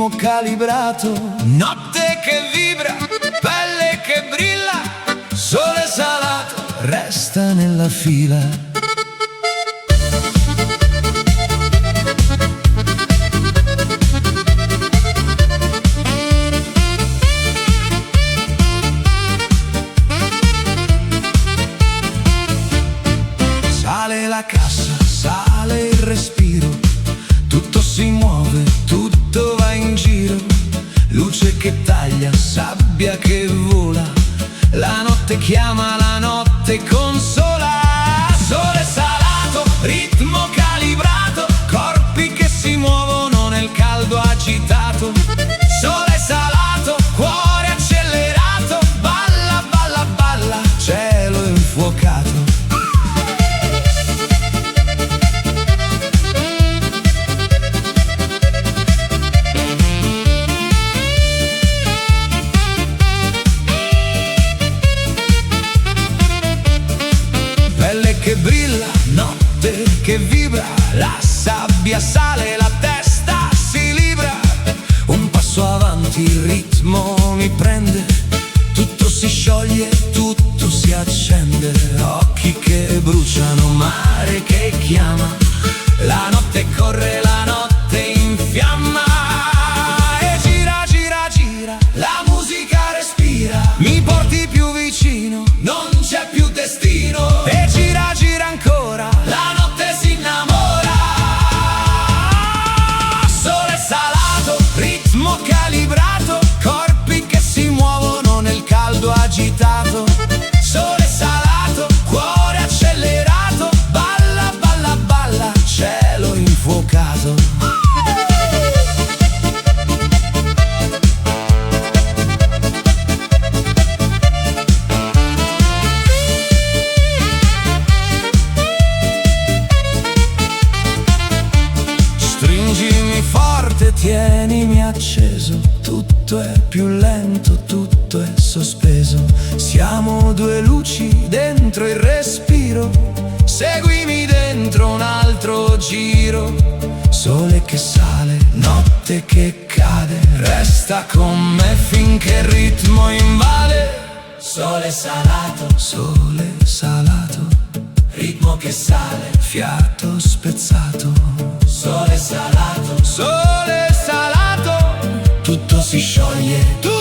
ritmo calibrato, notte che vibra, pelle che brilla, sole salato resta nella fila. Sale la cassa, sale il respiro, tutto si muove, tutto va in giro. Luce che taglia, sabbia che vola, la notte chiama, la notte consola. Sole salato, ritmo calibrato, corpi che si muovono nel caldo agitato. Sole salato, cuore accelerato, balla, balla, balla, cielo infuocato. Che brilla, notte che vibra, la sabbia sale, la testa si libra. Un passo avanti, il ritmo mi prende, tutto si scioglie, tutto si accende. Occhi che bruciano, mare che chiama, la notte corre, la notte infiamma. E gira, gira, gira, la musica respira, mi porti più vicino, non c'è più destino. E gira, gira ancora, la notte si innamora. Sole salato, ritmo calibrato, corpi che si muovono nel caldo agitato. Sole salato, cuore accelerato, balla, balla, balla, cielo infuocato. Stringimi forte, tienimi acceso, tutto è più lento, tutto è sospeso. Siamo due luci dentro il respiro, seguimi dentro un altro giro. Sole che sale, notte che cade, resta con me finché il ritmo invade. Sole salato, ritmo che sale, fiato spezzato. Sole salato, tutto si scioglie, tutto